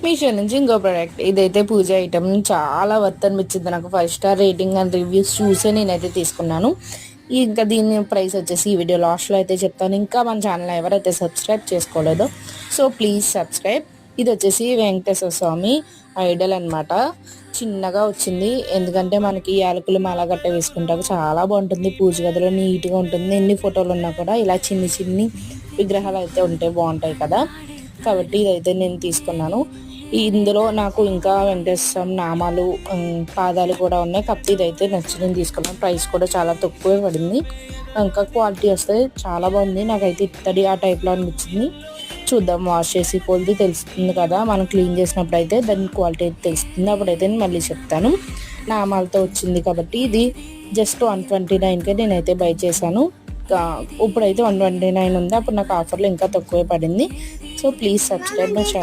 మీషో నుంచి ఇంకో ప్రోడక్ట్, ఇదైతే పూజ ఐటమ్ చాలా వర్త్ అనిపించింది నాకు. 5 స్టార్ రేటింగ్ అండ్ రివ్యూస్ చూసే నేనైతే తీసుకున్నాను. ఇంకా దీని ప్రైస్ వచ్చేసి ఈ వీడియో లాస్ట్లో అయితే చెప్తాను. ఇంకా మన ఛానల్ ఎవరైతే సబ్స్క్రైబ్ చేసుకోలేదో సో ప్లీజ్ సబ్స్క్రైబ్. ఇది వచ్చేసి వెంకటేశ్వర స్వామి ఐడల్ అనమాట. చిన్నగా వచ్చింది, ఎందుకంటే మనకి యాలకులు మాల గట్ట వేసుకుంటాక చాలా బాగుంటుంది. పూజ గదిలో నీట్గా ఉంటుంది. ఎన్ని ఫోటోలు ఉన్నా కూడా ఇలా చిన్ని చిన్ని విగ్రహాలు అయితే ఉంటే బాగుంటాయి కదా, కాబట్టి ఇదైతే నేను తీసుకున్నాను. ఇందులో నాకు ఇంకా వెంకటేశ్వర నామాలు పాదాలు కూడా ఉన్నాయి, కాకపోతే ఇదైతే నచ్చింది తీసుకున్నాను. ప్రైస్ కూడా చాలా తక్కువే పడింది. ఇంకా క్వాలిటీ వస్తే చాలా బాగుంది. నాకైతే ఇత్తడి ఆ టైప్లో అనిపించింది. చూద్దాం, వాష్ చేసి పోల్ది తెలుస్తుంది కదా, మనం క్లీన్ చేసినప్పుడు అయితే దాని క్వాలిటీ అయితే తెలుస్తుంది. అప్పుడైతే నేను మళ్ళీ చెప్తాను. నామాలతో వచ్చింది కాబట్టి ఇది జస్ట్ 129కే నేనైతే బై చేశాను. ఇప్పుడైతే 129 ఉంది, అప్పుడు నాకు ఆఫర్లో ఇంకా తక్కువే పడింది. So please subscribe my channel.